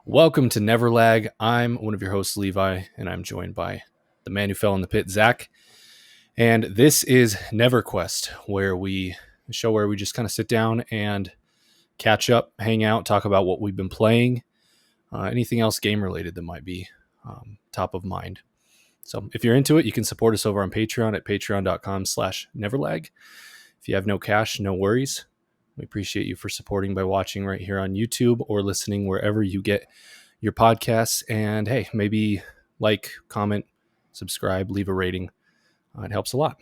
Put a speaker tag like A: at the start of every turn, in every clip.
A: Welcome to NeverLag. I'm one of your hosts, Levi, and I'm joined by the man who fell in the pit, Zach. And this is NeverQuest, a show where we just kind of sit down and catch up, hang out, talk about what we've been playing, anything else game related that might be top of mind. So if you're into it, you can support us over on Patreon at patreon.com/NeverLag. If you have no cash, no worries. We appreciate you for supporting by watching right here on YouTube or listening wherever you get your podcasts. And hey, maybe like, comment, subscribe, leave a rating. It helps a lot.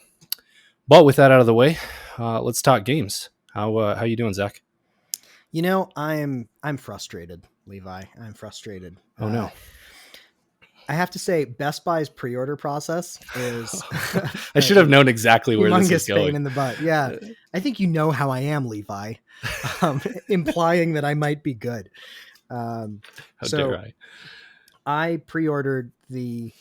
A: But with that out of the way, let's talk games. How you doing, Zach?
B: You know, I'm frustrated, Levi. I'm frustrated.
A: Oh no.
B: I have to say, Best Buy's pre-order process is
A: I should have known exactly where this is
B: humongous pain
A: going.
B: in the butt. Yeah, I think you know how I am, Levi, implying that I might be good.
A: How dare
B: I pre-ordered the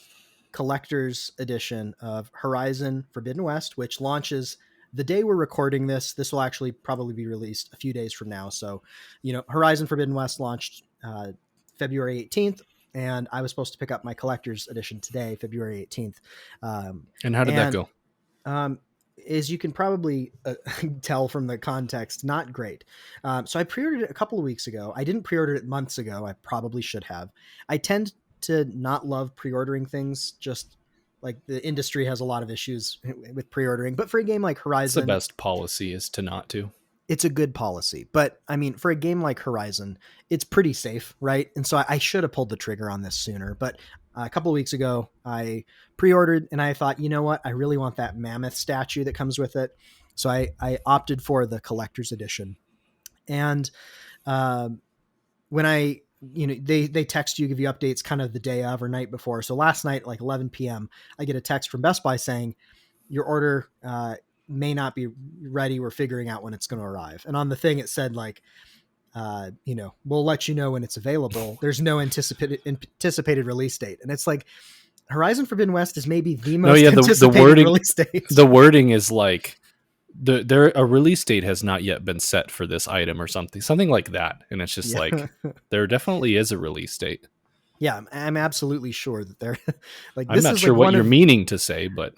B: collector's edition of Horizon Forbidden West, which launches the day we're recording this. This will actually probably be released a few days from now. So, Horizon Forbidden West launched February 18th. And I was supposed to pick up my collector's edition today, February 18th.
A: And how did that go?
B: As you can probably tell from the context, not great. So I pre-ordered it a couple of weeks ago. I didn't pre-order it months ago. I probably should have. I tend to not love pre-ordering things. Just like the industry has a lot of issues with pre-ordering. But for a game like Horizon,
A: The best policy is to not to.
B: It's a good policy, but I mean, for a game like Horizon, it's pretty safe, right? And so I should have pulled the trigger on this sooner. But a couple of weeks ago, I pre-ordered and I thought, you know what? I really want that mammoth statue that comes with it. So I opted for the collector's edition. And when they text you, give you updates kind of the day of or night before. So last night, like 11 p.m., I get a text from Best Buy saying your order may not be ready. We're figuring out when it's going to arrive. And on the thing, it said like, we'll let you know when it's available. There's no anticipated release date. And it's like Horizon Forbidden West is maybe the most anticipated release date.
A: The wording is like a release date has not yet been set for this item or something like that. And it's just like, there definitely is a release date.
B: Yeah, I'm absolutely sure that they're like,
A: I'm not sure what you're meaning to say, but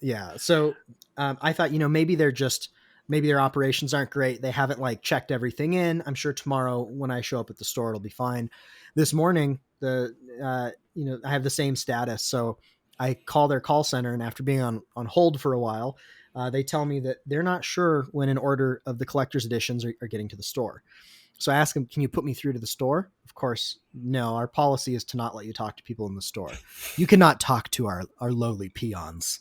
B: yeah. So I thought, maybe their operations aren't great. They haven't like checked everything in. I'm sure tomorrow when I show up at the store, it'll be fine. This morning, I have the same status. So I call their call center, and after being on hold for a while, they tell me that they're not sure when an order of the collector's editions are getting to the store. So I ask them, can you put me through to the store? Of course, no. Our policy is to not let you talk to people in the store. You cannot talk to our lowly peons.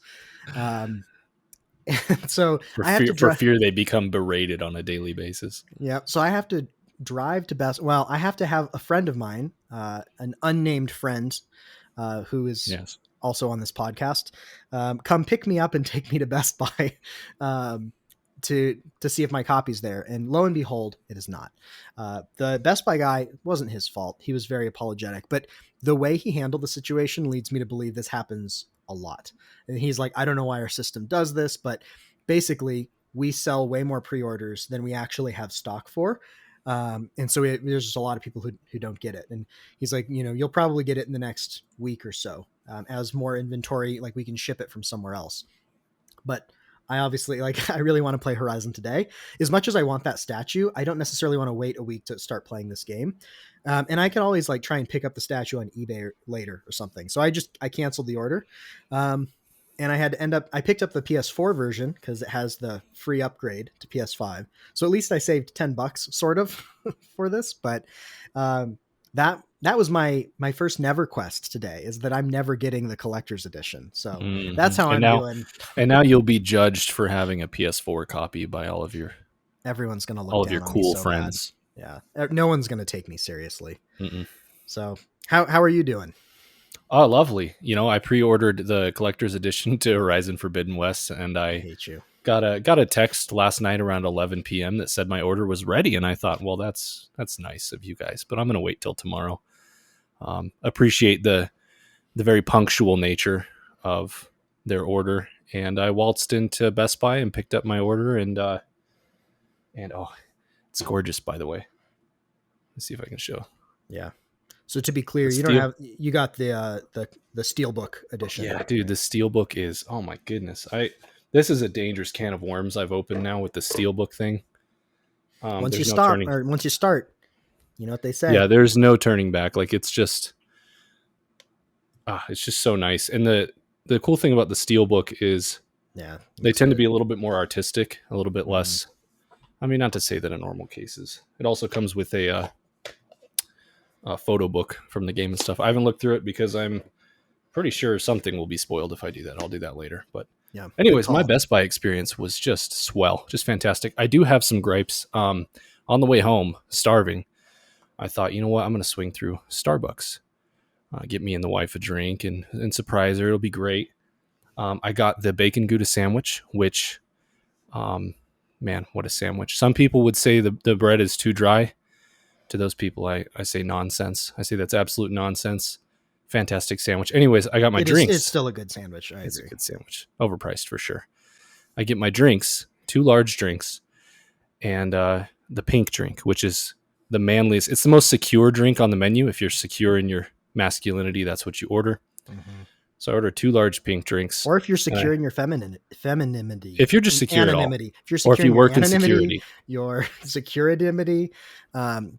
B: So
A: for fear they become berated on a daily basis.
B: Yeah. So I have to drive to I have to have a friend of mine, an unnamed friend, who is also on this podcast, come pick me up and take me to Best Buy, to see if my copy's there. And lo and behold, it is not. The Best Buy guy, wasn't his fault. He was very apologetic, but the way he handled the situation leads me to believe this happens a lot. And he's like, I don't know why our system does this, but basically we sell way more pre-orders than we actually have stock for. And so there's just a lot of people who don't get it. And he's like, you'll probably get it in the next week or so, as more inventory, like we can ship it from somewhere else. But I obviously I really want to play Horizon today. As much as I want that statue, I don't necessarily want to wait a week to start playing this game. And I can always try and pick up the statue on eBay later or something. So I canceled the order. And I had to I picked up the PS4 version because it has the free upgrade to PS5. So at least I saved $10 sort of for this. But that was my first NeverQuest today, is that I'm never getting the collector's edition. So that's how I'm doing.
A: And now you'll be judged for having a PS4 copy by all of your
B: everyone's going to look
A: all
B: down
A: of your
B: on
A: cool
B: me so
A: friends.
B: bad. Yeah. No one's going to take me seriously. So how are you doing?
A: Oh, lovely. I pre-ordered the collector's edition to Horizon Forbidden West, and I
B: hate you.
A: Got a text last night around 11 p.m. that said my order was ready, and I thought, well, that's nice of you guys, but I'm going to wait till tomorrow. Appreciate the very punctual nature of their order, and I waltzed into Best Buy and picked up my order, and it's gorgeous, by the way. Let's see if I can show.
B: Yeah. So to be clear, you got the Steelbook edition.
A: Yeah, dude, the Steelbook is, oh my goodness. This is a dangerous can of worms I've opened now with the Steelbook thing.
B: Once you
A: There's no
B: stop,
A: turning.
B: or once you start, you know what they say.
A: Yeah, there's no turning back. Like it's just so nice. And the cool thing about the Steelbook is they tend to be a little bit more artistic, a little bit less. I mean, not to say that in normal cases. It also comes with a photo book from the game and stuff. I haven't looked through it because I'm pretty sure something will be spoiled if I do that. I'll do that later. But
B: yeah.
A: Anyways, my Best Buy experience was just swell, just fantastic. I do have some gripes. On the way home, starving, I thought, you know what? I'm going to swing through Starbucks, get me and the wife a drink and surprise her. It'll be great. I got the bacon Gouda sandwich, which, man, what a sandwich. Some people would say the bread is too dry. To those people, I say nonsense. I say that's absolute nonsense. Fantastic sandwich. Anyways, I got my drinks.
B: It's still a good sandwich.
A: It's a good sandwich. Overpriced for sure. I get my drinks, 2 large drinks, and the pink drink, which is the manliest. It's the most secure drink on the menu. If you're secure in your masculinity, that's what you order. Mm-hmm. So I order 2 large pink drinks.
B: Or if you're secure in your femininity.
A: If you're just secure
B: anonymity.
A: At all.
B: If you're secure
A: or if you work in security.
B: Your securidimity.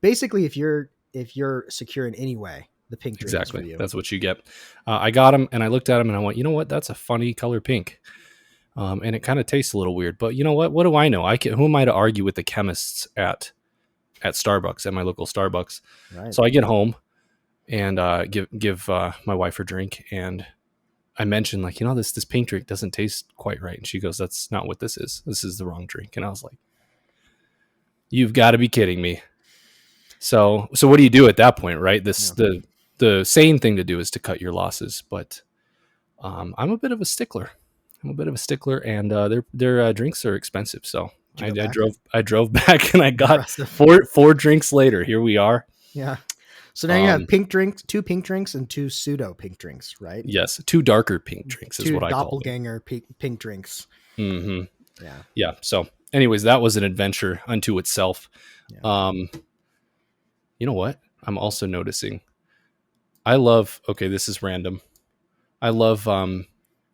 B: Basically, if you're secure in any way, the pink drink is for you.
A: That's what you get. I got them and I looked at them and I went, you know what? That's a funny color pink. And it kind of tastes a little weird, but you know what? What do I know? Who am I to argue with the chemists at Starbucks, at my local Starbucks? Right. So I get home and give my wife her drink, and I mentioned, like, you know, this pink drink doesn't taste quite right, and she goes, "That's not what this is. This is the wrong drink." And I was like, "You've got to be kidding me!" So what do you do at that point, right? The sane thing to do is to cut your losses, but I'm a bit of a stickler. And their drinks are expensive, so I drove back and I got four drinks later. Here we are.
B: Yeah. So now you have pink drinks, 2 pink drinks, and 2 pseudo pink drinks, right?
A: Yes, 2 darker pink drinks is what I call them.
B: 2 doppelganger pink drinks.
A: Mm-hmm. Yeah. Yeah. So, anyways, that was an adventure unto itself. Yeah. You know what? I'm also noticing. This is random. I love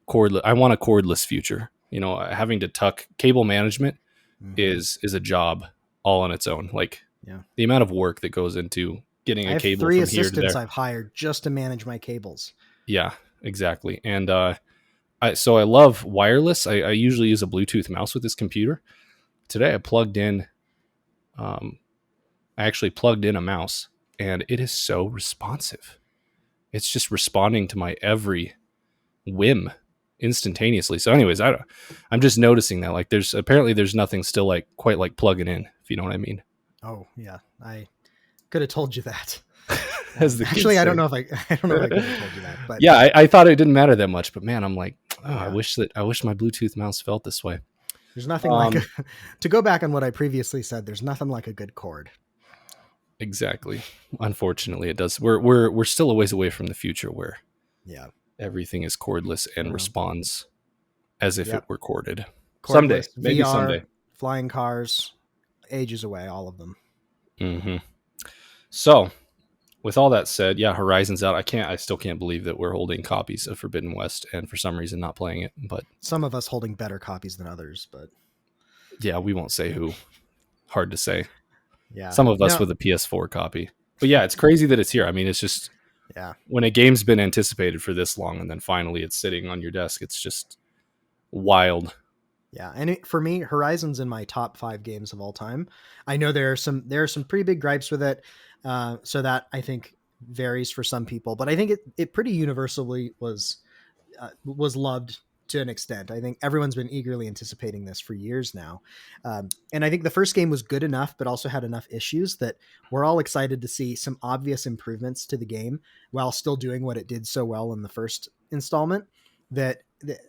A: cordless. I want a cordless future. You know, having to tuck cable management is a job all on its own. Like, the amount of work that goes into getting a cable from here to there. I have 3 assistants
B: I've hired just to manage my cables.
A: Yeah, exactly. And I love wireless. I usually use a Bluetooth mouse with this computer. Today I plugged in. I actually plugged in a mouse, and it is so responsive. It's just responding to my every whim instantaneously. So anyways, I'm just noticing that, like, there's nothing still like quite like plugging in, if you know what I mean.
B: Oh yeah. I could have told you that.
A: Actually,
B: I don't know if I could have told you that, but
A: yeah, I thought it didn't matter that much, but man, I'm like, I wish my Bluetooth mouse felt this way.
B: There's nothing like to go back on what I previously said. There's nothing like a good cord.
A: Exactly. Unfortunately, it does. We're still a ways away from the future where everything is cordless and responds as if it were corded.
B: Cordless,
A: maybe
B: VR,
A: someday.
B: Flying cars, ages away, all of them.
A: Mm-hmm. So, with all that said, Horizon's out. I still can't believe that we're holding copies of Forbidden West and for some reason not playing it. But
B: some of us holding better copies than others, but
A: yeah, we won't say who. Hard to say.
B: Yeah.
A: Some of us with a PS4 copy. But yeah, it's crazy that it's here. I mean, it's just when a game's been anticipated for this long and then finally it's sitting on your desk, it's just wild.
B: Yeah, and for me, Horizon's in my top 5 games of all time. I know there are some pretty big gripes with it, so that I think varies for some people, but I think it pretty universally was loved to an extent. I think everyone's been eagerly anticipating this for years now, and I think the first game was good enough, but also had enough issues that we're all excited to see some obvious improvements to the game while still doing what it did so well in the first installment.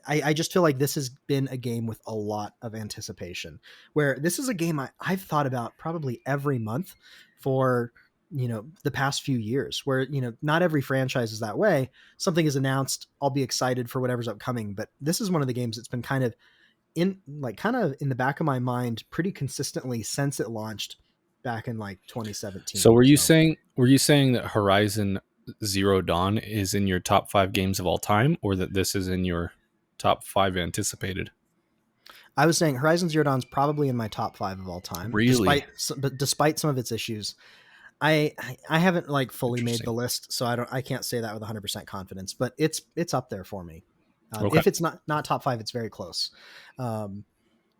B: I just feel like this has been a game with a lot of anticipation, where this is a game I've thought about probably every month for, the past few years, where, not every franchise is that way. Something is announced, I'll be excited for whatever's upcoming. But this is one of the games that's been kind of in the back of my mind pretty consistently since it launched. back in like 2017.
A: So were you saying that Horizon Zero Dawn is in your top 5 games of all time, or that this is in your top 5 anticipated?
B: I was saying Horizon Zero Dawn is probably in my top 5 of all time,
A: Really
B: despite some of its issues. I haven't like fully made the
A: interesting.
B: list, so I can't say that with 100% confidence, but it's up there for me.
A: Okay.
B: If it's not top 5, it's very close. Um,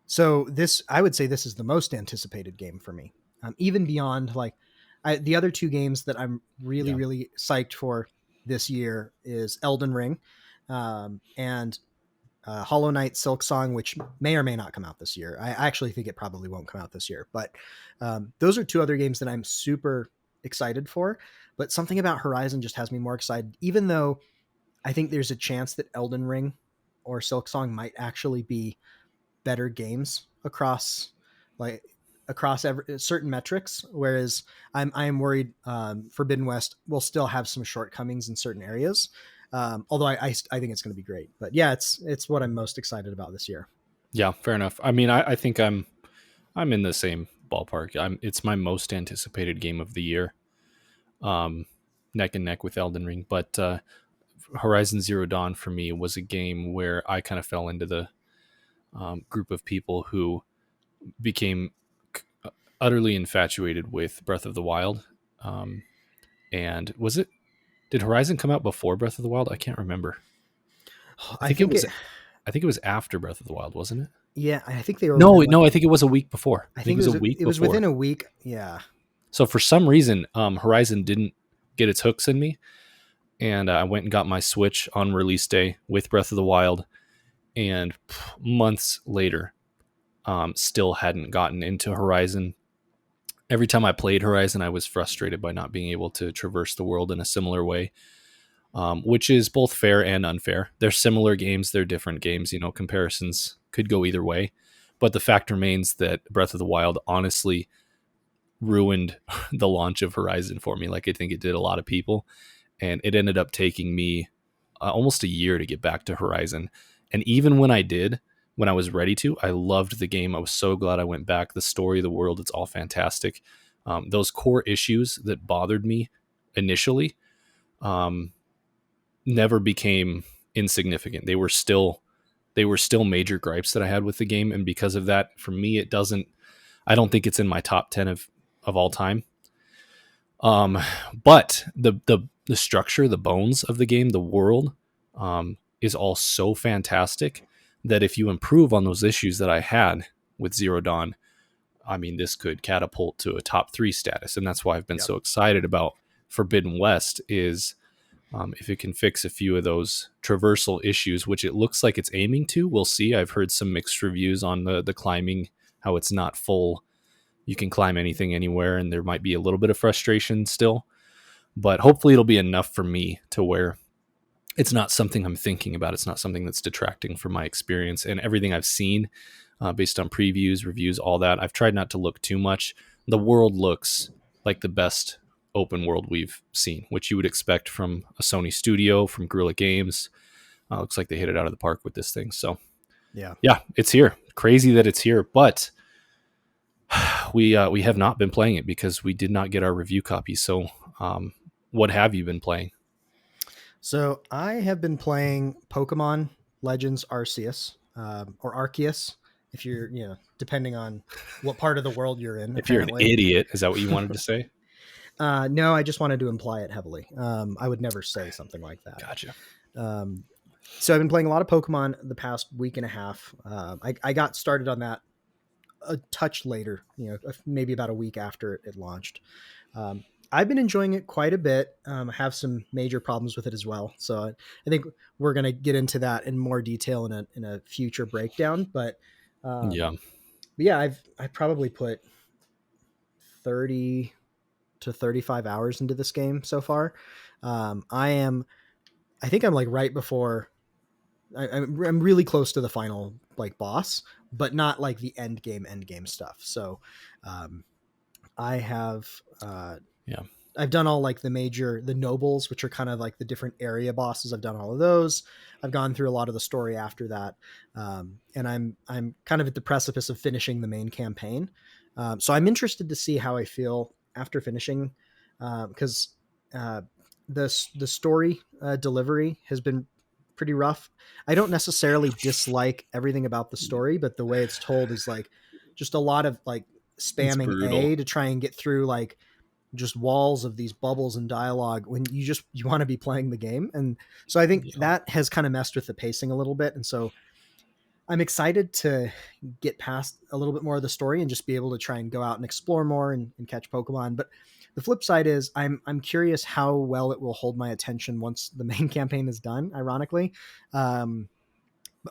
B: so I would say this is the most anticipated game for me, even beyond like the other two games that I'm really
A: Yeah.
B: really psyched for this year is Elden Ring, and Hollow Knight Silk Song, which may or may not come out this year. I actually think it probably won't come out this year, but those are two other games that I'm super excited for. But something about Horizon just has me more excited, even though I think there's a chance that Elden Ring or Silk Song might actually be better games like across certain metrics. Whereas I am worried Forbidden West will still have some shortcomings in certain areas. Although I think it's going to be great, but yeah, it's what I'm most excited about this year.
A: Yeah, fair enough. I mean, I think I'm in the same ballpark. It's my most anticipated game of the year, um, neck and neck with Elden Ring. But Horizon Zero Dawn for me was a game where I kind of fell into the group of people who became utterly infatuated with Breath of the Wild. Um, and did Horizon come out before Breath of the Wild? I can't remember. I
B: I
A: think it
B: think
A: was
B: it.
A: I think it was after Breath of the Wild, wasn't it?
B: Yeah, I think they were
A: No,
B: within like.
A: no, I think it was a week before.
B: I
A: I think it
B: think
A: was a week
B: it was within
A: before.
B: a week. Yeah.
A: So for some reason, Horizon didn't get its hooks in me, and I went and got my Switch on release day with Breath of the Wild, and months later, still hadn't gotten into Horizon. Every time I played Horizon, I was frustrated by not being able to traverse the world in a similar way, which is both fair and unfair. They're similar games, they're different games. Comparisons could go either way. But the fact remains that Breath of the Wild honestly ruined the launch of Horizon for me. Like I think it did a lot of people. And it ended up taking me almost a year to get back to Horizon. And even when I did, when I was ready to, I loved the game. I was so glad I went back. The story, the world, it's all fantastic. Those core issues that bothered me initially um, never became insignificant. They were still major gripes that I had with the game, and because of that, for me, it doesn't. I don't think it's in my top 10 of all time. Um, but the structure, the bones of the game, the world, is all so fantastic that if you improve on those issues that I had with Zero Dawn, I mean, this could catapult to a top 3 status, and that's why I've been
B: Yeah.
A: so excited about Forbidden West. Is if it can fix a few of those traversal issues, which it looks like it's aiming to. We'll see. I've heard some mixed reviews on the climbing, how it's not full. You can climb anything anywhere, and there might be a little bit of frustration still. But hopefully it'll be enough for me to where it's not something I'm thinking about. It's not something that's detracting from my experience and everything I've seen based on previews, reviews, all that. I've tried not to look too much. The world looks like the best open world we've seen, which you would expect from a Sony studio, from Guerrilla Games. Looks like they hit it out of the park with this thing. So,
B: Yeah.
A: yeah, it's here. Crazy that it's here, but we have not been playing it because we did not get our review copy. So, what have you been playing?
B: So I have been playing Pokemon Legends Arceus, or Arceus, if you're, depending on what part of the world you're in,
A: If you're an
B: apparently.
A: idiot, is that what you wanted to say?
B: No, I just wanted to imply it heavily. I would never say something like that.
A: Gotcha.
B: Um, so I've been playing a lot of Pokemon the past week and a half. I got started on that a touch later, maybe about a week after it launched. Um, I've been enjoying it quite a bit. I have some major problems with it as well. So I think we're going to get into that in more detail in a future breakdown.
A: Yeah.
B: But yeah, I probably put 30 to 35 hours into this game so far. I think I'm like right before I'm really close to the final like boss, but not like the end game stuff. So, um, I have,
A: Yeah.
B: I've done all like the nobles, which are kind of like the different area bosses. I've done all of those. I've gone through a lot of the story after that. And I'm kind of at the precipice of finishing the main campaign. So I'm interested to see how I feel after finishing, because the story delivery has been pretty rough. I don't necessarily dislike everything about the story, but the way it's told is like just a lot of like
A: It's
B: spamming
A: brutal.
B: A to try and get through like just walls of these bubbles and dialogue when you want to be playing the game. And so I think that has kind of messed with the pacing a little bit. And so I'm excited to get past a little bit more of the story and just be able to try and go out and explore more and catch Pokemon. But the flip side is I'm curious how well it will hold my attention once the main campaign is done, ironically. But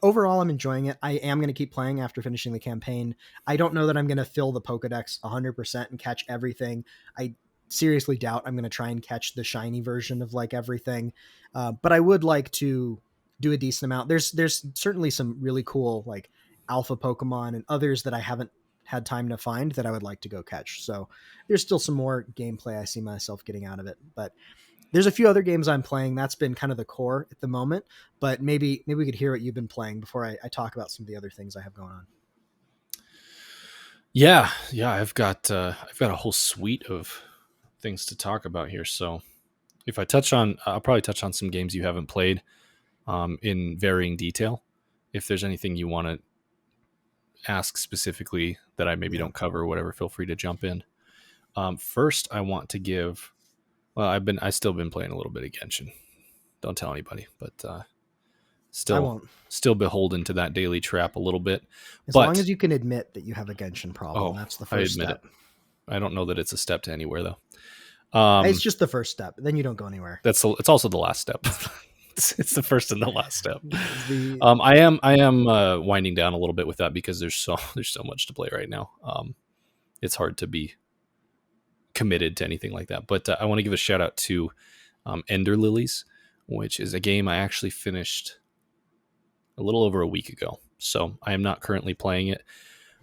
B: overall, I'm enjoying it. I am going to keep playing after finishing the campaign. I don't know that I'm going to fill the Pokedex 100% and catch everything. I seriously doubt I'm going to try and catch the shiny version of like everything. But I would like to do a decent amount. There's certainly some really cool like alpha Pokemon and others that I haven't had time to find that I would like to go catch. So there's still some more gameplay I see myself getting out of it. But there's a few other games I'm playing. That's been kind of the core at the moment, but maybe we could hear what you've been playing before I talk about some of the other things I have going on.
A: Yeah. I've got a whole suite of things to talk about here. So if I touch on, I'll probably touch on some games you haven't played in varying detail. If there's anything you want to ask specifically that I maybe don't cover or whatever, feel free to jump in. First, I want to give. Well, I still been playing a little bit of Genshin. Don't tell anybody, but still beholden to that daily trap a little bit.
B: As long as you can admit that you have a Genshin problem, that's the first step.
A: I don't know that it's a step to anywhere though.
B: It's just the first step. Then you don't go anywhere.
A: It's also the last step. It's the first and the last step. I am winding down a little bit with that because there's so much to play right now. It's hard to be committed to anything like that. But I want to give a shout out to Ender Lillies, which is a game I actually finished a little over a week ago. So I am not currently playing it,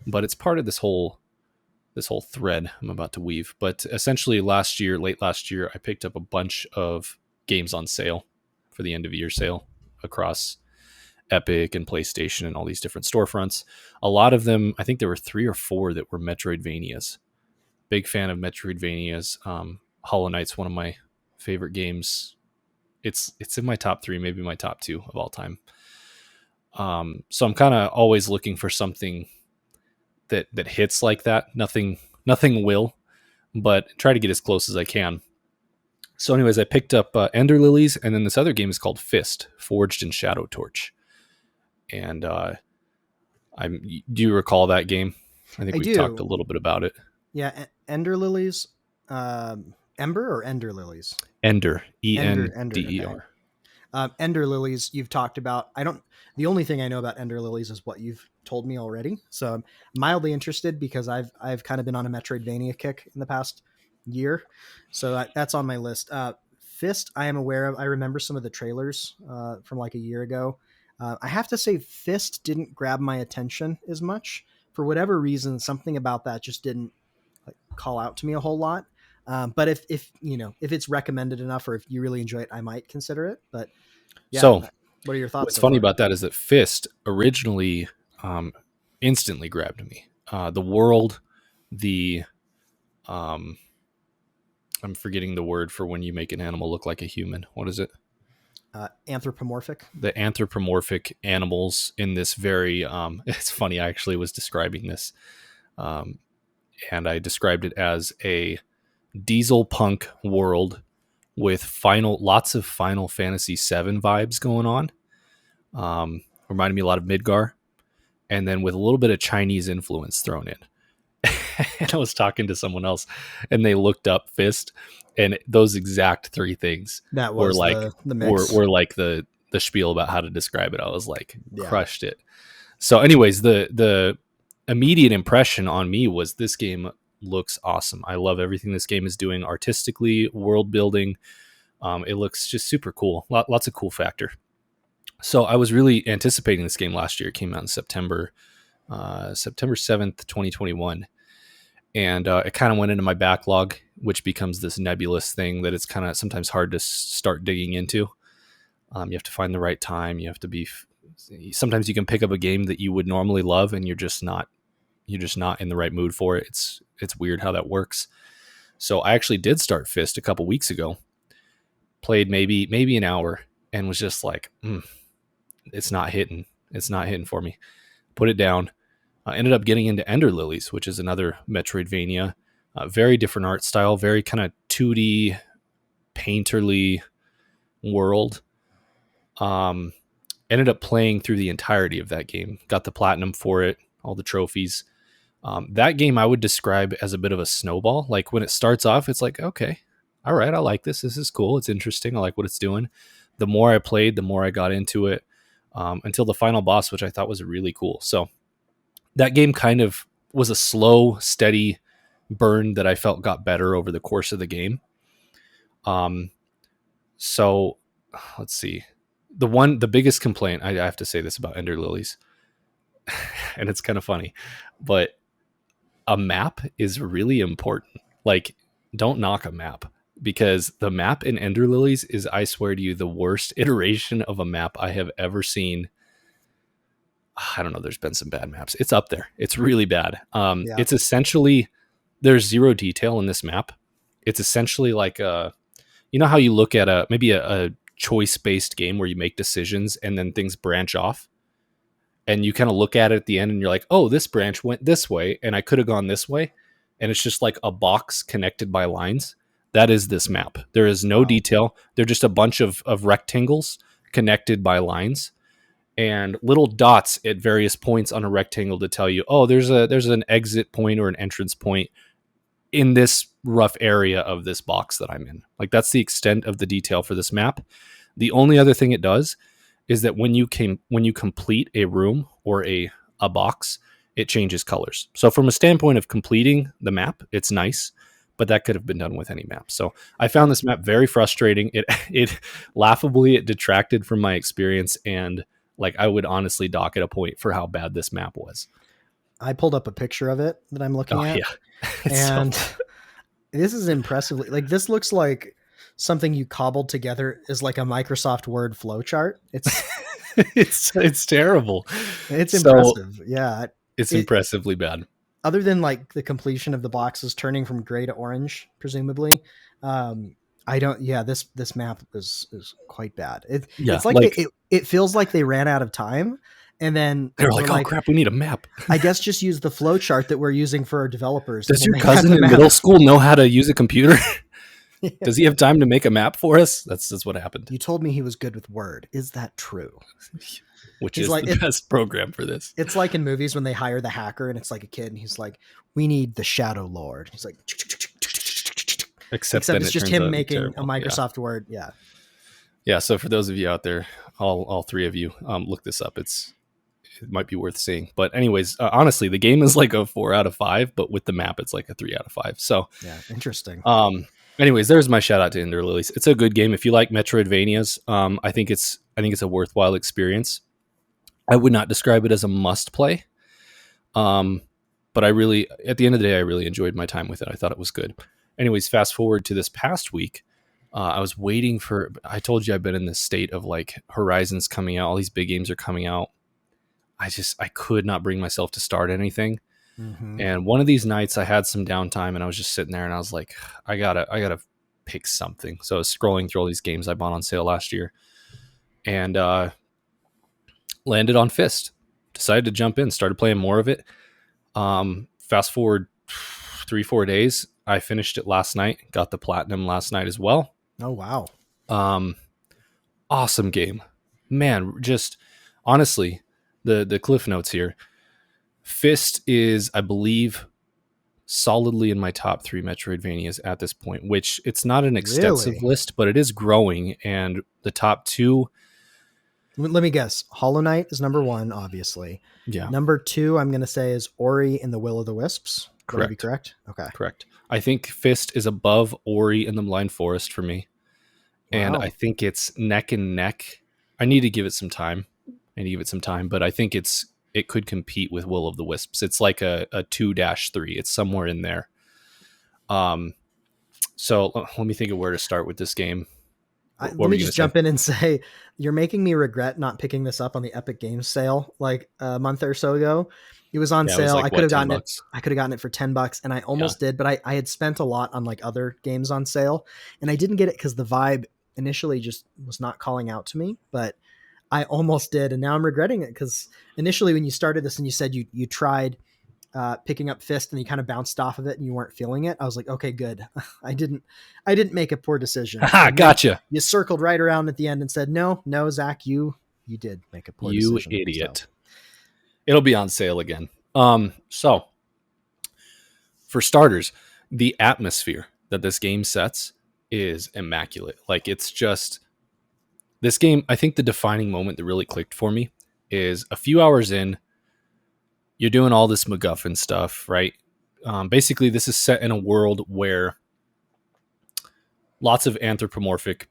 A: but it's part of this whole thread I'm about to weave. But essentially late last year, I picked up a bunch of games on sale for the end of year sale across Epic and PlayStation and all these different storefronts. A lot of them, I think there were 3 or 4 that were Metroidvanias. Big fan of Metroidvanias. Hollow Knight's one of my favorite games. It's in my top 3, maybe my top 2 of all time. So I'm kind of always looking for something that hits like that. Nothing will, but try to get as close as I can. So anyways, I picked up Ender Lillies, and then this other game is called F.I.S.T, Forged in Shadow Torch. And do you recall that game? I think we talked a little bit about it.
B: Yeah, Ender Lillies, Ember or Ender Lilies?
A: Ender, E-N-D-E-R.
B: Okay. Ender Lillies, you've talked about. The only thing I know about Ender Lillies is what you've told me already. So I'm mildly interested because I've kind of been on a Metroidvania kick in the past year. So that's on my list. F.I.S.T, I am aware of. I remember some of the trailers from like a year ago. I have to say F.I.S.T didn't grab my attention as much. For whatever reason, something about that just didn't call out to me a whole lot. But if it's recommended enough, or if you really enjoy it, I might consider it. But yeah,
A: so
B: what are your thoughts?
A: What's funny about that is that F.I.S.T originally instantly grabbed me. The world, I'm forgetting the word for when you make an animal look like a human. What is it?
B: Anthropomorphic.
A: The anthropomorphic animals in this very, it's funny, I actually was describing this. And I described it as a diesel punk world with lots of Final Fantasy VII vibes going on. Reminded me a lot of Midgar, and then with a little bit of Chinese influence thrown in. And I was talking to someone else, and they looked up F.I.S.T, and those exact 3 things
B: that was
A: were like
B: the mix.
A: were like the spiel about how to describe it. I was like, crushed it. So, anyways, the immediate impression on me was this game looks awesome. I love everything this game is doing artistically, world building. It looks just super cool. Lots of cool factor. So I was really anticipating this game last year. It came out in September 7th, 2021. And it kind of went into my backlog, which becomes this nebulous thing that it's kind of sometimes hard to start digging into. You have to find the right time. You have to be... Sometimes you can pick up a game that you would normally love and you're just not you're just not in the right mood for it. It's weird how that works. So I actually did start Fist a couple weeks ago. Played maybe an hour and was just like, it's not hitting. It's not hitting for me. Put it down. Ended up getting into Ender Lillies, which is another Metroidvania. Very different art style, very kind of 2D, painterly world. Ended up playing through the entirety of that game. Got the platinum for it, all the trophies. That game I would describe as a bit of a snowball. Like when it starts off, it's like, okay, all right, I like this. This is cool. It's interesting. I like what it's doing. The more I played, the more I got into it, until the final boss, which I thought was really cool. So that game kind of was a slow, steady burn that I felt got better over the course of the game. So let's see. The biggest complaint, I have to say this about Ender Lillies, and it's kind of funny, but a map is really important. Like, don't knock a map, because the map in Ender Lillies is, I swear to you, the worst iteration of a map I have ever seen. I don't know. There's been some bad maps. It's up there. It's really bad. It's essentially, there's zero detail in this map. It's essentially like you know how you look at maybe a choice-based game where you make decisions and then things branch off, and you kind of look at it at the end and you're like, oh, this branch went this way and I could have gone this way, and it's just like a box connected by lines. That is this map. There is no detail. They're just a bunch of rectangles connected by lines and little dots at various points on a rectangle to tell you, oh, there's an exit point or an entrance point in this rough area of this box that I'm in. Like, that's the extent of the detail for this map. The only other thing it does is that when you complete a room or a box, it changes colors. So from a standpoint of completing the map, it's nice, but that could have been done with any map. So I found this map very frustrating. It laughably, it detracted from my experience, and like, I would honestly dock it a point for how bad this map was.
B: I pulled up a picture of it that I'm looking at.
A: Yeah.
B: And this is impressively, like, this looks like something you cobbled together as like a Microsoft Word flowchart.
A: It's terrible.
B: It's impressive. Yeah.
A: It's impressively bad.
B: Other than like the completion of the boxes turning from gray to orange, presumably. This map is quite bad. It's like it feels like they ran out of time. And then
A: they're like, oh crap, we need a map.
B: I guess just use the flow chart that we're using for our developers.
A: Does your cousin in middle school know how to use a computer? Yeah. Does he have time to make a map for us? That's what happened.
B: You told me he was good with Word. Is that true?
A: Which is like the best program for this.
B: It's like in movies when they hire the hacker and it's like a kid and he's like, we need the Shadow Lord. He's like, except it's just him making a Microsoft Word. Yeah.
A: Yeah. So for those of you out there, all three of you, look this up. It might be worth seeing. But anyways, honestly, the game is like a 4 out of 5, but with the map, it's like a 3 out of 5. So
B: yeah, interesting.
A: Anyways, there's my shout out to Ender Lillies. It's a good game. If you like Metroidvanias, I think it's a worthwhile experience. I would not describe it as a must play. But at the end of the day, I really enjoyed my time with it. I thought it was good. Anyways, fast forward to this past week. I was waiting I told you I've been in this state of like Horizon's coming out. All these big games are coming out. I could not bring myself to start anything. Mm-hmm. And one of these nights I had some downtime and I was just sitting there and I was like, I gotta pick something. So I was scrolling through all these games I bought on sale last year and landed on F.I.S.T. Decided to jump in, started playing more of it. Fast forward 3-4 days. I finished it last night, got the platinum last night as well.
B: Oh, wow.
A: Awesome game, man. Just honestly, the cliff notes here. F.I.S.T. is, I believe, solidly in my top 3 Metroidvanias at this point, which it's not an extensive list, but it is growing. And the top 2.
B: Let me guess. Hollow Knight is number 1, obviously.
A: Yeah.
B: Number 2, I'm going to say, is Ori and the Will of the Wisps.
A: Correct.
B: Would I be correct? Okay.
A: Correct. I think F.I.S.T. is above Ori and the Blind Forest for me. Wow. And I think it's neck and neck. I need to give it some time. But I think it could compete with Will of the Wisps. It's like a 2-3. It's somewhere in there. So let me think of where to start with this game.
B: Let me just jump in and say, you're making me regret not picking this up on the Epic Games sale like a month or so ago, It was on
A: Yeah, it was
B: sale.
A: like
B: I could
A: what,
B: have
A: 10
B: gotten it.
A: bucks?
B: I could have gotten it for $10, and I
A: Yeah.
B: almost did, but I had spent a lot on like other games on sale, and I didn't get it because the vibe initially just was not calling out to me. But I almost did, and now I'm regretting it because initially when you started this and you said you tried picking up F.I.S.T and you kind of bounced off of it and you weren't feeling it, I was like, okay, good. I didn't make a poor decision.
A: Haha,
B: And then
A: gotcha.
B: you circled right around at the end and said, no, Zach, you did make a poor
A: You
B: decision. So
A: idiot. It'll be on sale again. So for starters, the atmosphere that this game sets is immaculate. Like, it's just this game. I think the defining moment that really clicked for me is a few hours in. You're doing all this MacGuffin stuff, right? Basically, this is set in a world where lots of anthropomorphic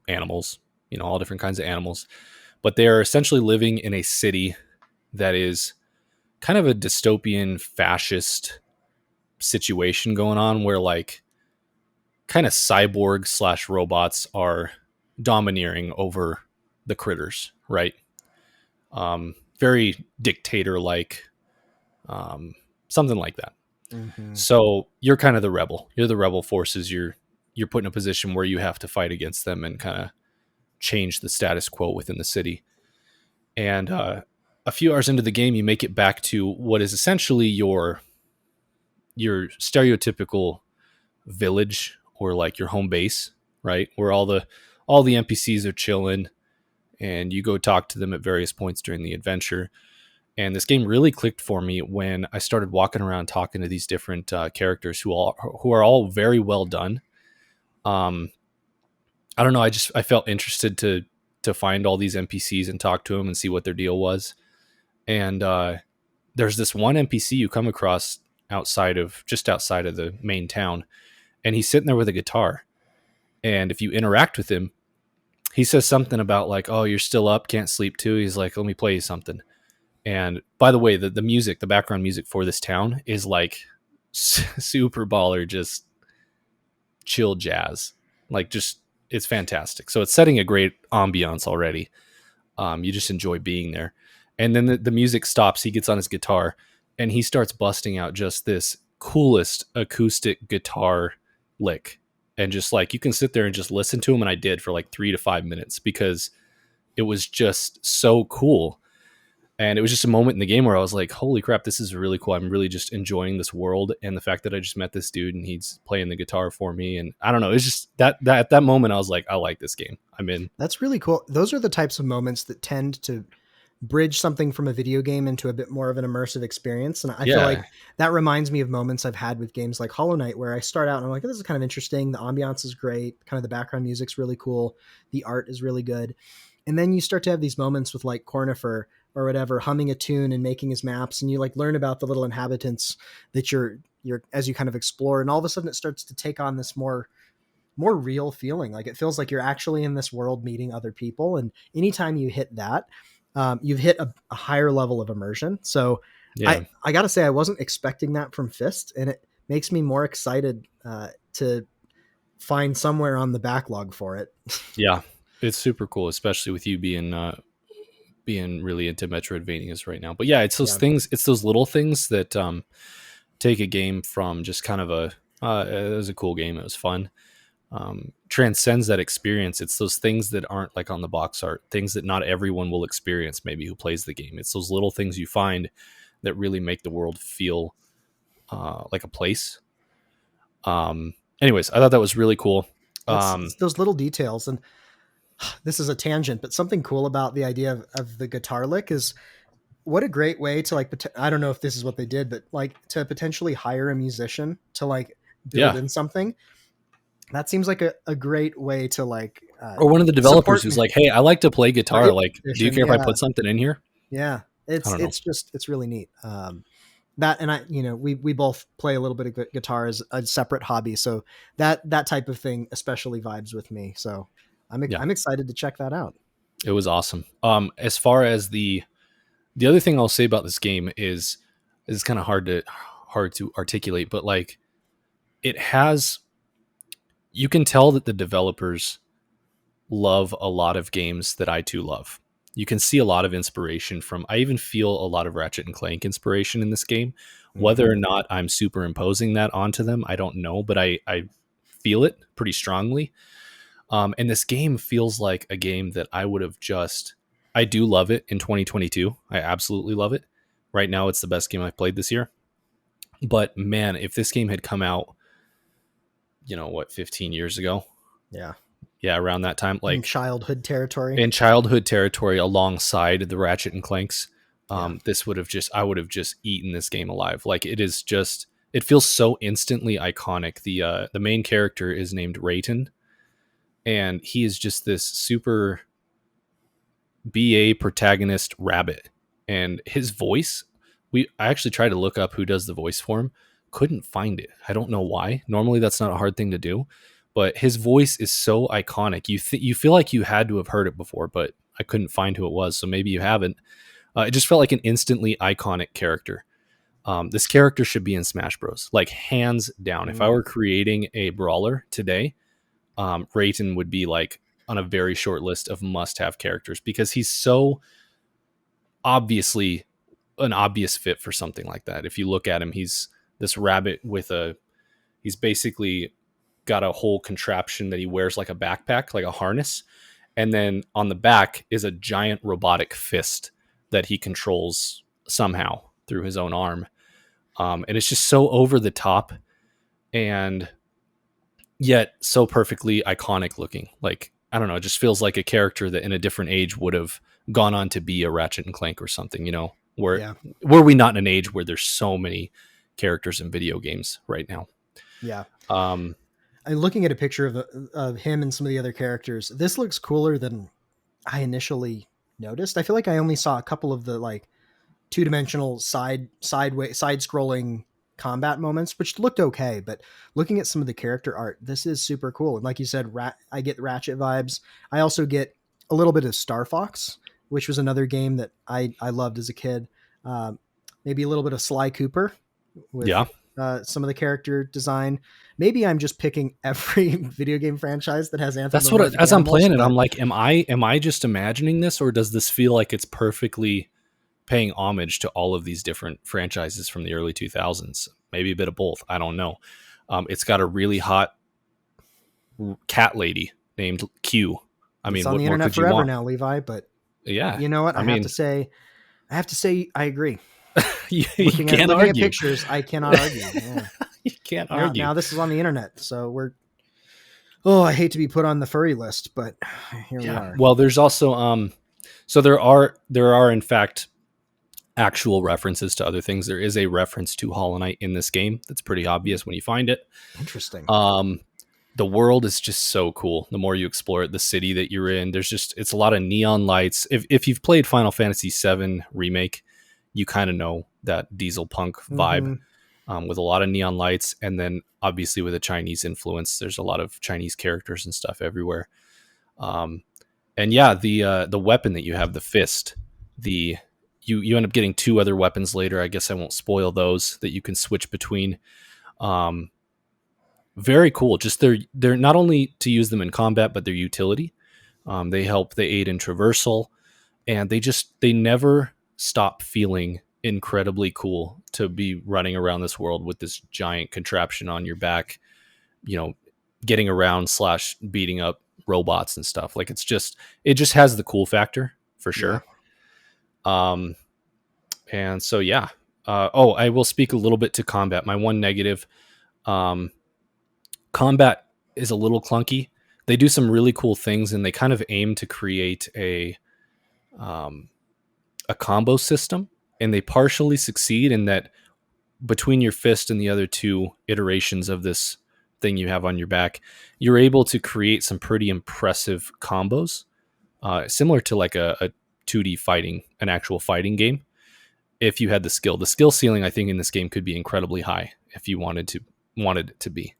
A: animals, all different kinds of animals, but they are essentially living in a city that is kind of a dystopian fascist situation going on where like kind of cyborg slash robots are domineering over the critters, right? Very dictator like, something like that.
B: mhm.
A: So you're kind of the rebel. You're the rebel forces. You're put in a position where you have to fight against them and kind of change the status quo within the city. And a few hours into the game, you make it back to what is essentially your stereotypical village or like your home base, right? Where all the NPCs are chilling, and you go talk to them at various points during the adventure. And this game really clicked for me when I started walking around talking to these different characters who are all very well done. Um, I don't know. I felt interested to find all these NPCs and talk to them and see what their deal was. And there's this one NPC you come across just outside of the main town, and he's sitting there with a guitar. And if you interact with him, he says something about like, "Oh, you're still up, can't sleep too." He's like, "Let me play you something." And by the way, the music, the background music for this town is like super baller, just chill jazz. Like, just it's fantastic. So it's setting a great ambiance already. You just enjoy being there. And then the music stops. He gets on his guitar and he starts busting out just this coolest acoustic guitar lick. And just like you can sit there and just listen to him. And I did for like 3 to 5 minutes because it was just so cool. And it was just a moment in the game where I was like, holy crap, this is really cool. I'm really just enjoying this world. And the fact that I just met this dude and he's playing the guitar for me. And I don't know, it's just that at that moment, I was like, I like this game. I'm in.
B: That's really cool. Those are the types of moments that tend to bridge something from a video game into a bit more of an immersive experience. And I feel like
A: Yeah.
B: that reminds me of moments I've had with games like Hollow Knight, where I start out and I'm like, oh, this is kind of interesting. The ambiance is great. Kind of the background music's really cool. The art is really good. And then you start to have these moments with like Cornifer or whatever, humming a tune and making his maps. And you like learn about the little inhabitants that you're as you kind of explore. And all of a sudden it starts to take on this more real feeling. Like it feels like you're actually in this world meeting other people. And anytime you hit that, you've hit a higher level of immersion. So
A: Yeah.
B: I got to say, I wasn't expecting that from F.I.S.T, and it makes me more excited to find somewhere on the backlog for it.
A: Yeah. It's super cool, especially with you being really into Metroidvanias right now. But yeah, it's those
B: Yeah,
A: things, it's those little things that take a game from just kind of it was a cool game. It was fun. Transcends that experience. It's those things that aren't like on the box art, things that not everyone will experience maybe who plays the game. It's those little things you find that really make the world feel like a place. Anyways, I thought that was really cool.
B: it's those little details. And this is a tangent, but something cool about the idea of the guitar lick is what a great way to like, I don't know if this is what they did, but like to potentially hire a musician to like build
A: Yeah.
B: in something. That seems like a great way to like
A: Or one of the developers
B: support
A: who's like, "Hey, I like to play guitar. Like, do you care if I
B: yeah,
A: put something in here?"
B: yeah.
A: I don't know.
B: It's really neat. That and I, we both play a little bit of guitar as a separate hobby, so that type of thing especially vibes with me. So
A: Yeah,
B: I'm excited to check that out.
A: it was awesome. As far as the other thing I'll say about this game is kind of hard to articulate, but like it has, you can tell that the developers love a lot of games that I too love. you can see a lot of inspiration from, I even feel a lot of Ratchet and Clank inspiration in this game. Whether or not I'm superimposing that onto them, I don't know, but I feel it pretty strongly. And this game feels like a game that I do love it in 2022. I absolutely love it. Right now, it's the best game I've played this year. But man, if this game had come out, 15 years ago?
B: Yeah.
A: Yeah, around that time. Like
B: in childhood territory.
A: Alongside the Ratchet and Clanks. I would have just eaten this game alive. Like it feels so instantly iconic. The main character is named Rayton, and he is just this super BA protagonist rabbit. And his voice, I actually tried to look up who does the voice for him. Couldn't find it. I don't know why. Normally that's not a hard thing to do, but his voice is so iconic. You feel like you had to have heard it before, but I couldn't find who it was. So maybe you haven't. It just felt like an instantly iconic character. This character should be in Smash Bros. Like hands down. If I were creating a brawler today, Rayton would be like on a very short list of must-have characters because he's so obviously an obvious fit for something like that. If you look at him, he's this rabbit he's basically got a whole contraption that he wears like a backpack, like a harness. And then on the back is a giant robotic fist that he controls somehow through his own arm. And it's just so over the top and yet so perfectly iconic looking. Like, I don't know, it just feels like a character that in a different age would have gone on to be a Ratchet and Clank or something, were we not in an age where there's so many characters in video games right now?
B: Yeah. I'm looking at a picture of him and some of the other characters. This looks cooler than I initially noticed. I feel like I only saw a couple of the like two-dimensional side scrolling combat moments, which looked okay, but looking at some of the character art, this is super cool. And like you said, I get Ratchet vibes. I also get a little bit of Star Fox, which was another game that I loved as a kid. Maybe a little bit of Sly Cooper with some of the character design. Maybe I'm just picking every video game franchise that has Anthem.
A: That's what as I'm playing it, I'm like, am I just imagining this, or does this feel like it's perfectly paying homage to all of these different franchises from the early 2000s? Maybe a bit of both. I don't know. It's got a really hot cat lady named Q.
B: It's on the internet forever now, Levi, but
A: yeah,
B: you know what? I have to say I agree.
A: you
B: looking
A: can't
B: at
A: argue.
B: Pictures, I cannot argue. Yeah.
A: You can't argue.
B: Now this is on the internet, so I hate to be put on the furry list, but here we are.
A: Well, there's also so there are in fact actual references to other things. There is a reference to Hollow Knight in this game that's pretty obvious when you find it.
B: Interesting.
A: The world is just so cool. The more you explore it, the city that you're in, it's a lot of neon lights. If you've played Final Fantasy VII Remake, you kind of know that diesel punk vibe, with a lot of neon lights. And then obviously with a Chinese influence, there's a lot of Chinese characters and stuff everywhere. And yeah, the weapon that you have, the fist, you end up getting two other weapons later. I guess I won't spoil those that you can switch between. Very cool. Just they're not only to use them in combat, but their utility. They aid in traversal, and they never stop feeling incredibly cool to be running around this world with this giant contraption on your back, getting around / beating up robots and stuff. Like it just has the cool factor for sure. Yeah. And so, yeah. I will speak a little bit to combat. My one negative, combat is a little clunky. They do some really cool things, and they kind of aim to create a combo system, and they partially succeed in that between your fist and the other two iterations of this thing you have on your back, you're able to create some pretty impressive combos, similar to like a 2D fighting, an actual fighting game. If you had the skill ceiling, I think in this game could be incredibly high if you wanted it to be.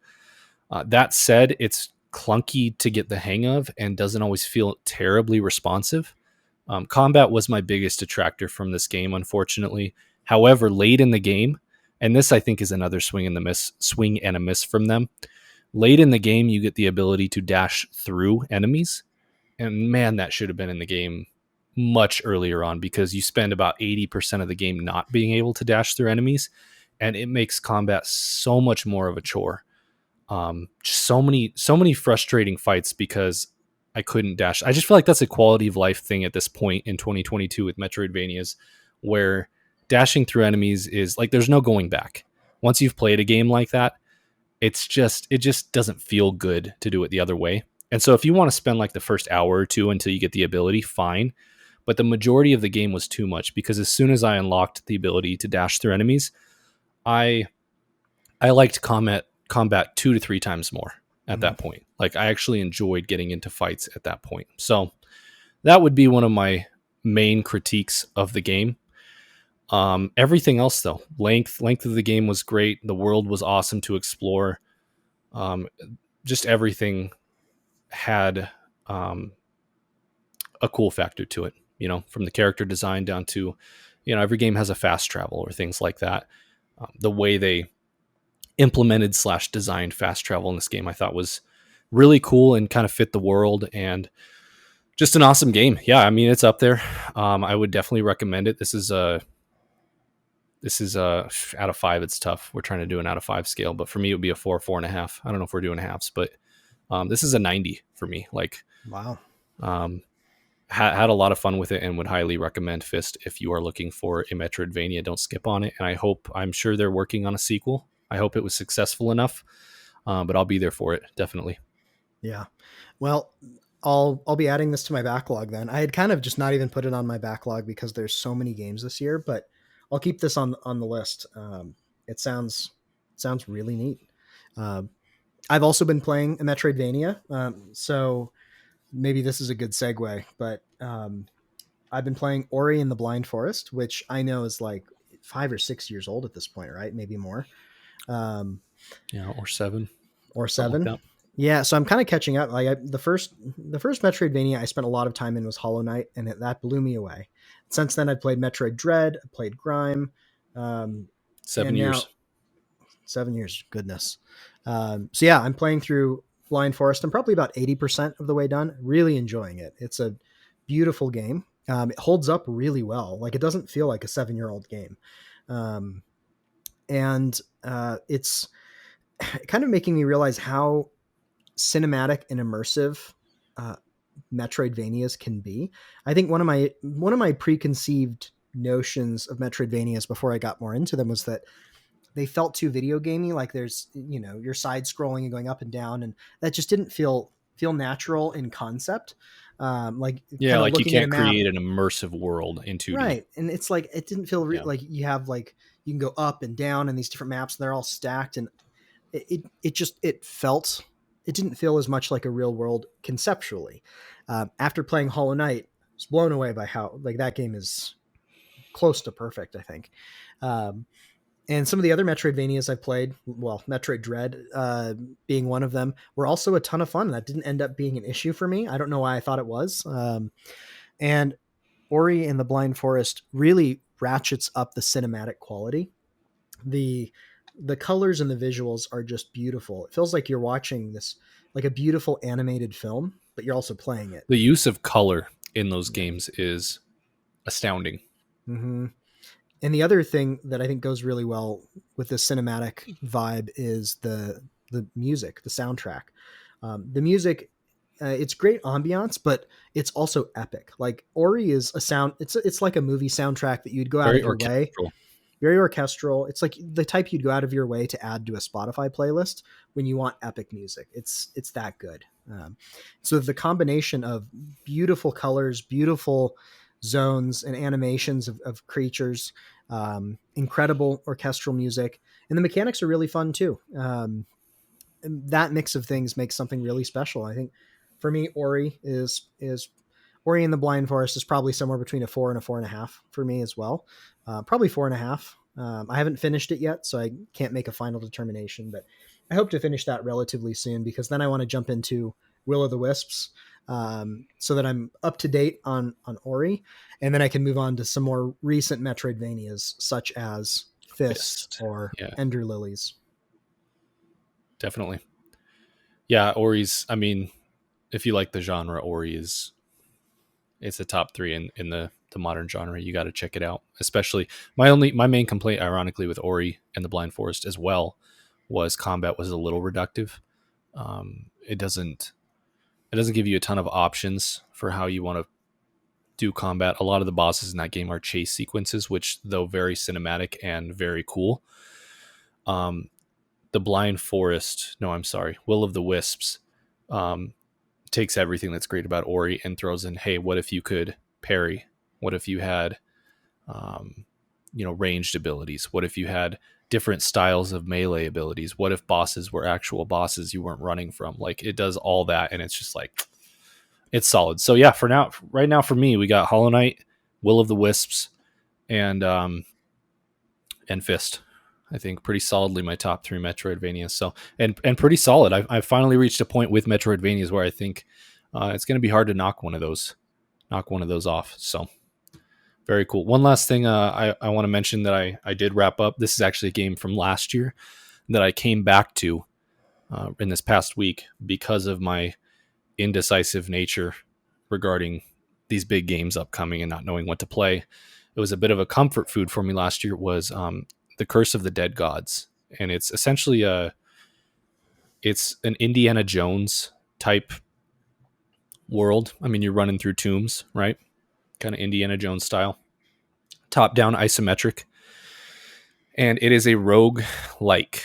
A: That said, it's clunky to get the hang of and doesn't always feel terribly responsive. Combat was my biggest detractor from this game, unfortunately. However, late in the game, and this I think is another swing and a miss from them. Late in the game, you get the ability to dash through enemies, and man, that should have been in the game much earlier on, because you spend about 80% of the game not being able to dash through enemies, and it makes combat so much more of a chore. Just so many frustrating fights because I couldn't dash. I just feel like that's a quality of life thing at this point in 2022 with Metroidvanias, where dashing through enemies is like there's no going back. Once you've played a game like that, it just doesn't feel good to do it the other way. And so if you want to spend like the first hour or two until you get the ability, fine. But the majority of the game was too much, because as soon as I unlocked the ability to dash through enemies, I liked combat 2 to 3 times more at that point. Like I actually enjoyed getting into fights at that point. So that would be one of my main critiques of the game. Everything else though, length of the game was great. The world was awesome to explore. Just everything had a cool factor to it, from the character design down to, every game has a fast travel or things like that. The way they implemented / designed fast travel in this game, I thought was really cool and kind of fit the world, and just an awesome game. Yeah, I mean, it's up there. I would definitely recommend it. This is a out of 5. It's tough. We're trying to do an out of 5 scale, but for me, it would be a 4.5. I don't know if we're doing halves, but this is a 90 for me. Like,
B: wow.
A: Had a lot of fun with it, and would highly recommend F.I.S.T. if you are looking for a Metroidvania. Don't skip on it. And I'm sure they're working on a sequel. I hope it was successful enough, but I'll be there for it. Definitely.
B: Yeah. Well, I'll be adding this to my backlog then. I had kind of just not even put it on my backlog because there's so many games this year, but I'll keep this on the list. It sounds really neat. I've also been playing a Metroidvania, so maybe this is a good segue, but I've been playing Ori and the Blind Forest, which I know is like 5 or 6 years old at this point, right? Maybe more.
A: Or 7.
B: Or
A: Something
B: 7.
A: like that.
B: Yeah, so I'm kind of catching up. Like the first Metroidvania I spent a lot of time in was Hollow Knight, and that blew me away. Since then, I've played Metroid Dread, I played Grime,
A: 7
B: and
A: years.
B: now 7 years. Goodness. So yeah, I'm playing through Blind Forest. I'm probably about 80% of the way done. Really enjoying it. It's a beautiful game. It holds up really well. Like it doesn't feel like a 7-year-old game, and it's kind of making me realize how cinematic and immersive Metroidvanias can be. I think one of my preconceived notions of Metroidvanias before I got more into them was that they felt too video gamey. Like there's, you're side scrolling and going up and down, and that just didn't feel natural in concept. Like
A: Yeah,
B: kind of
A: like you
B: looking at a
A: can't
B: map,
A: create an immersive world in 2D.
B: right? And it's like it didn't feel
A: Yeah.
B: like you have like you can go up and down and these different maps, and they're all stacked, and it didn't feel as much like a real world conceptually. After playing Hollow Knight, I was blown away by how like that game is close to perfect, I think. And some of the other Metroidvanias I've played, well, Metroid Dread being one of them, were also a ton of fun. That didn't end up being an issue for me. I don't know why I thought it was. And Ori and the Blind Forest really ratchets up the cinematic quality. The colors and the visuals are just beautiful. It feels like you're watching this like a beautiful animated film, but you're also playing it.
A: The use of color in those games is astounding.
B: Mm-hmm. And the other thing that I think goes really well with this cinematic vibe is the music, the soundtrack. The music, it's great ambiance, but it's also epic. Like Ori is a sound. It's like a movie soundtrack that you'd go out
A: Very
B: of your way.
A: orchestral.
B: Very orchestral. It's like the type you'd go out of your way to add to a Spotify playlist when you want epic music. It's that good. So the combination of beautiful colors, beautiful zones and animations of creatures, incredible orchestral music, and the mechanics are really fun too. And that mix of things makes something really special. I think for me, Ori and the Blind Forest is probably somewhere between a 4 and a 4.5 for me as well. Probably 4.5. I haven't finished it yet, so I can't make a final determination, but I hope to finish that relatively soon because then I want to jump into Will o' the Wisps, so that I'm up to date on Ori, and then I can move on to some more recent Metroidvanias such as F.I.S.T. or
A: Yeah,
B: Ender Lillies.
A: definitely. Yeah, Ori's, I mean, if you like the genre, Ori is it's a top 3 in the modern genre. You got to check it out. Especially my main complaint, ironically, with Ori and the Blind Forest as well, was combat was a little reductive. It doesn't give you a ton of options for how you want to do combat. A lot of the bosses in that game are chase sequences, which, though very cinematic and very cool, the Blind Forest, no, I'm sorry, Will of the Wisps, takes everything that's great about Ori and throws in, hey, what if you could parry? What if you had, ranged abilities? What if you had different styles of melee abilities? What if bosses were actual bosses you weren't running from? Like, it does all that, and it's just like, it's solid. So yeah, right now for me, we got Hollow Knight, Will of the Wisps, and F.I.S.T. I think pretty solidly my top 3 Metroidvanias. So and pretty solid. I've finally reached a point with Metroidvanias where I think it's going to be hard to knock one of those off. So very cool. One last thing I want to mention that I did wrap up. This is actually a game from last year that I came back to in this past week because of my indecisive nature regarding these big games upcoming and not knowing what to play. It was a bit of a comfort food for me last year. Was The Curse of the Dead Gods, and it's essentially it's an Indiana Jones type world. I mean, you're running through tombs, right? Kind of Indiana Jones style, top down isometric, and it is a rogue like.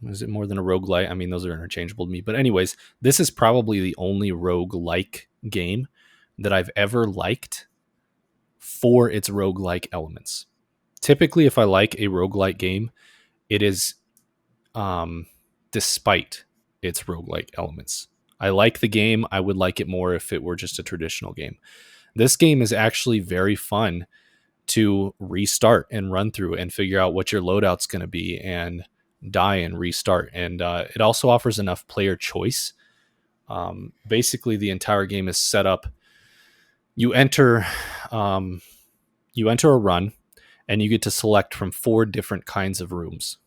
A: Is it more than a roguelite? I mean, those are interchangeable to me. But anyways, this is probably the only roguelike game that I've ever liked for its roguelike elements. Typically, if I like a roguelike game, it is despite its roguelike elements. I like the game. I would like it more if it were just a traditional game. This game is actually very fun to restart and run through and figure out what your loadout's going to be and die and restart. And it also offers enough player choice. Basically, the entire game is set up. You enter a run, and you get to select from 4 different kinds of rooms.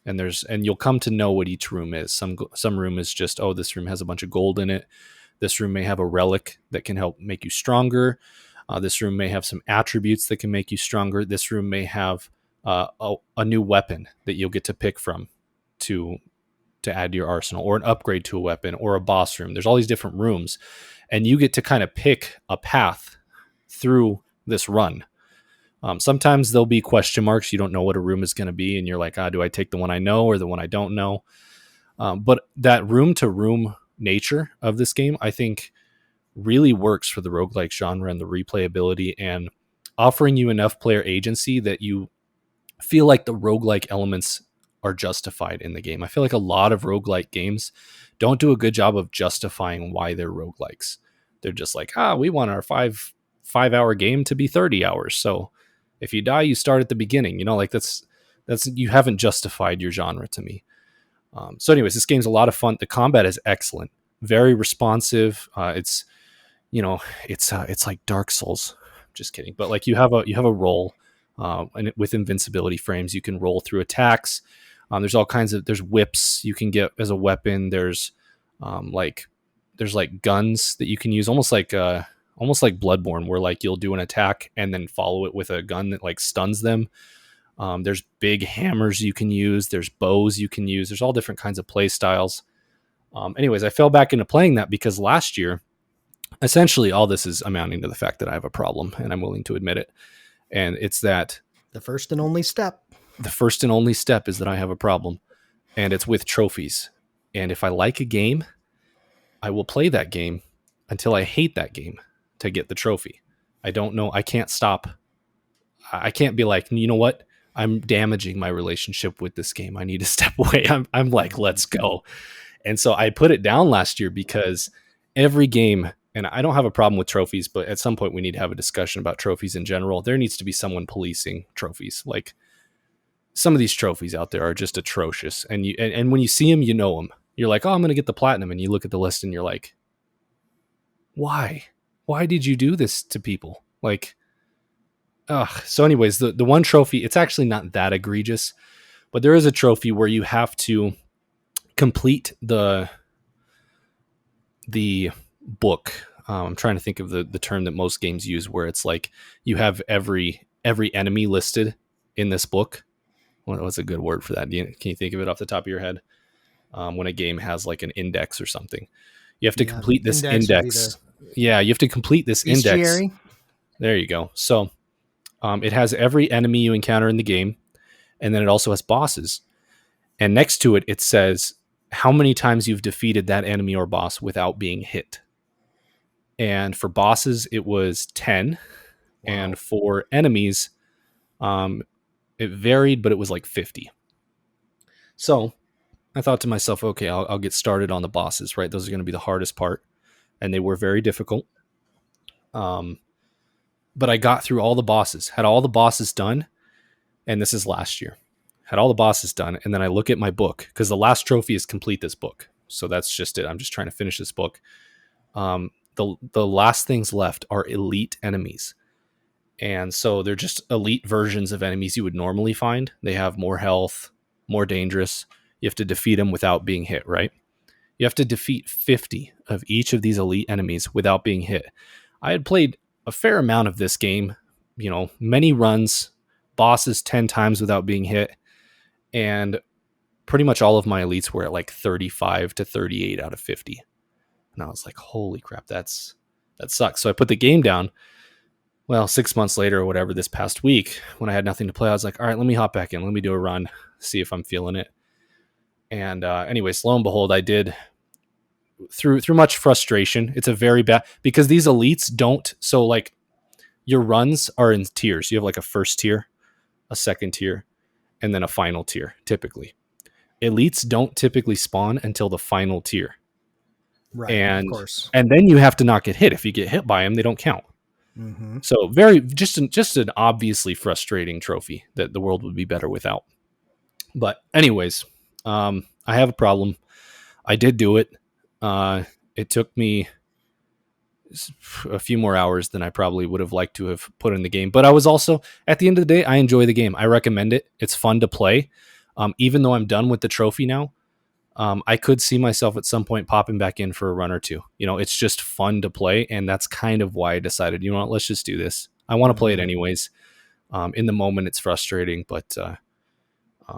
A: And you'll come to know what each room is. Some room is just, oh, this room has a bunch of gold in it. This room may have a relic that can help make you stronger. This room may have some attributes that can make you stronger. This room may have a new weapon that you'll get to pick from to add to your arsenal, or an upgrade to a weapon, or a boss room. There's all these different rooms, and you get to kind of pick a path through this run. Sometimes there'll be question marks. You don't know what a room is going to be, and you're like, do I take the one I know or the one I don't know? But that room-to-room nature of this game, I think, really works for the roguelike genre and the replayability, and offering you enough player agency that you feel like the roguelike elements are justified in the game. I feel like a lot of roguelike games don't do a good job of justifying why they're roguelikes. They're just like, we want our 5-hour game to be 30 hours. So if you die, you start at the beginning. Like that's you haven't justified your genre to me. So anyways, this game's a lot of fun. The combat is excellent, very responsive. It's like Dark Souls. Just kidding. But like you have a roll, and with invincibility frames, you can roll through attacks. There's all kinds of, there's whips you can get as a weapon. There's guns that you can use, almost like Bloodborne, where like you'll do an attack and then follow it with a gun that like stuns them. There's big hammers you can use. There's bows you can use. There's all different kinds of play styles. Anyways, I fell back into playing that because last year, essentially all this is amounting to the fact that I have a problem, and I'm willing to admit it. And it's that
B: the first and only step
A: is that I have a problem, and it's with trophies. And if I like a game, I will play that game until I hate that game to get the trophy. I don't know. I can't stop. I can't be like, you know what? I'm damaging my relationship with this game. I need to step away. I'm like, let's go. And so I put it down last year because every game, and I don't have a problem with trophies, but at some point we need to have a discussion about trophies in general. There needs to be someone policing trophies. Like, some of these trophies out there are just atrocious. And when you see them, you know them. You're like, I'm going to get the platinum. And you look at the list and you're like, why? Why did you do this to people? Like, so anyways, the one trophy, it's actually not that egregious, but there is a trophy where you have to complete the book I'm trying to think of the term that most games use, where it's like you have every enemy listed in this book. What's a good word for that? Can you think of it off the top of your head? When a game has like an index or something, you have to complete this index. Yeah, you have to complete this index. There you go. So it has every enemy you encounter in the game, and then it also has bosses. And next to it, it says how many times you've defeated that enemy or boss without being hit. And for bosses, it was 10. Wow. And for enemies, it varied, but it was like 50. So I thought to myself, okay, I'll get started on the bosses, right? Those are going to be the hardest part. And they were very difficult. But I got through all the bosses, had all the bosses done. And this is last year. Had all the bosses done. And then I look at my book, because the last trophy is complete this book. So that's just it. I'm just trying to finish this book. The last things left are elite enemies. And so they're just elite versions of enemies you would normally find. They have more health, more dangerous. You have to defeat them without being hit, right? You have to defeat 50 of each of these elite enemies without being hit. I had played a fair amount of this game, many runs, bosses 10 times without being hit. And pretty much all of my elites were at like 35 to 38 out of 50. And I was like, holy crap, that sucks. So I put the game down. Well, 6 months later or whatever, this past week, when I had nothing to play, I was like, all right, let me hop back in. Let me do a run, see if I'm feeling it. And anyways, lo and behold, I did through much frustration. It's a very bad, because these elites don't. So like your runs are in tiers. You have like a first tier, a second tier, and then a final tier, typically. Elites don't typically spawn until the final tier.
B: Right,
A: and,
B: of course.
A: And then you have to not get hit. If you get hit by them, they don't count. Mm-hmm. So just an obviously frustrating trophy that the world would be better without. But anyways, I have a problem. I did do it. It took me a few more hours than I probably would have liked to have put in the game. But I was also, at the end of the day, I enjoy the game. I recommend it. It's fun to play. Even though I'm done with the trophy now, I could see myself at some point popping back in for a run or two. It's just fun to play. And that's kind of why I decided, let's just do this. I want to play it anyways. In the moment, it's frustrating, but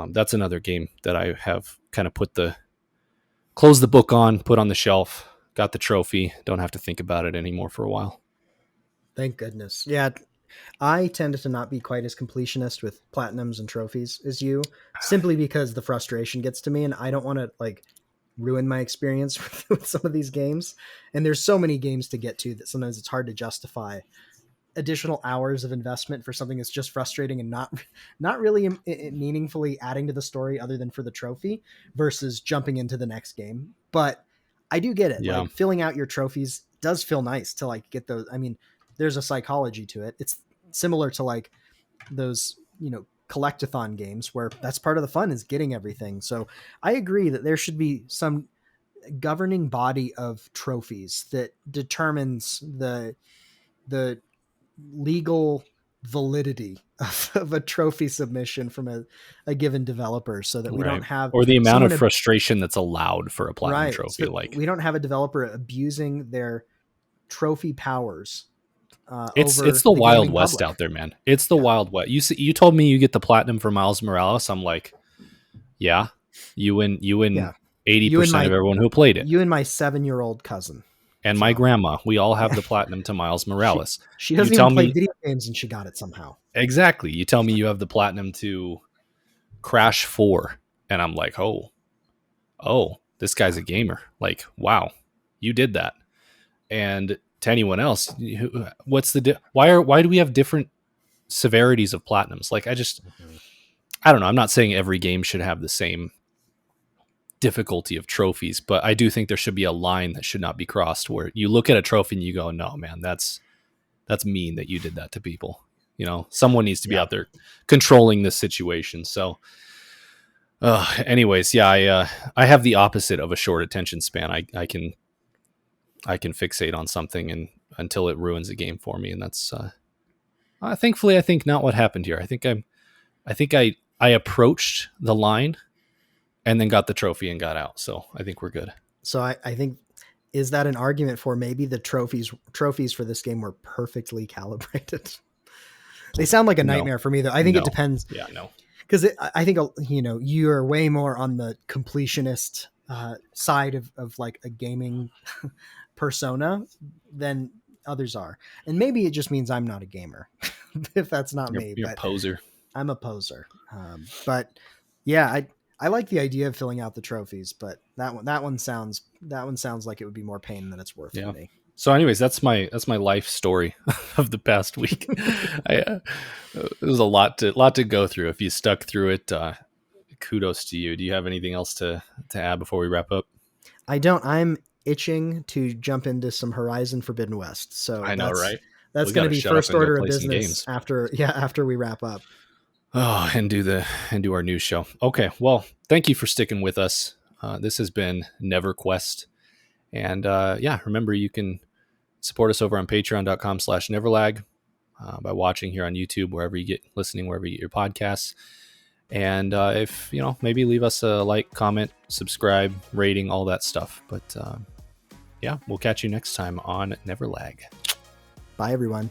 A: that's another game that I have kind of closed the book on, put on the shelf, got the trophy. Don't have to think about it anymore for a while.
B: Thank goodness. Yeah. I tend to not be quite as completionist with platinums and trophies as you, simply because the frustration gets to me and I don't want to like ruin my experience with some of these games. And there's so many games to get to that sometimes it's hard to justify additional hours of investment for something that's just frustrating and not really meaningfully adding to the story other than for the trophy versus jumping into the next game. But I do get it. Yeah. Like filling out your trophies does feel nice to like get those. I mean, there's a psychology to it. It's similar to like those, collectathon games where that's part of the fun is getting everything. So I agree that there should be some governing body of trophies that determines the legal validity of a trophy submission from a given developer, so that we don't have,
A: or the amount of frustration that's allowed for a platinum trophy.
B: So like we don't have a developer abusing their trophy powers.
A: It's the Wild West out there, man. It's the Wild West. You told me you get the platinum for Miles Morales. I'm like, yeah, you and 80% of everyone who played it.
B: You and my 7-year-old cousin.
A: And my grandma, we all have the platinum to Miles Morales.
B: She doesn't even play video games, and she got it somehow.
A: Exactly. You tell me you have the platinum to Crash 4, and I'm like, oh, this guy's a gamer. Like, wow, you did that. And to anyone else, what's why do we have different severities of platinums? Like, I don't know. I'm not saying every game should have the same difficulty of trophies, but I do think there should be a line that should not be crossed where you look at a trophy and you go, no, man, that's mean that you did that to people. Someone needs to be out there controlling this situation. So anyways, I have the opposite of a short attention span. I can fixate on something and until it ruins the game for me. And that's thankfully, I think not what happened here. I think I approached the line and then got the trophy and got out. So I think we're good.
B: So I think is that an argument for maybe the trophies for this game were perfectly calibrated? They sound like a nightmare for me, though. I think it depends.
A: Yeah, no.
B: Because I think, you're way more on the completionist side of like a gaming persona than others are. And maybe it just means I'm not a gamer if that's not me.
A: You're a poser.
B: I'm a poser. But yeah, I like the idea of filling out the trophies, but that one sounds like it would be more pain than it's worth for me.
A: So anyways, that's my life story of the past week. It was a lot to go through. If you stuck through it, kudos to you. Do you have anything else to add before we wrap up?
B: I don't. I'm itching to jump into some Horizon Forbidden West. So
A: I know, right?
B: That's going to be first order of business after we wrap up.
A: Oh, and do our news show. Okay, well, thank you for sticking with us. This has been NeverQuest. And remember, you can support us over on patreon.com/NeverLag by watching here on YouTube, wherever you get your podcasts. And if, maybe leave us a like, comment, subscribe, rating, all that stuff. But we'll catch you next time on NeverLag.
B: Bye, everyone.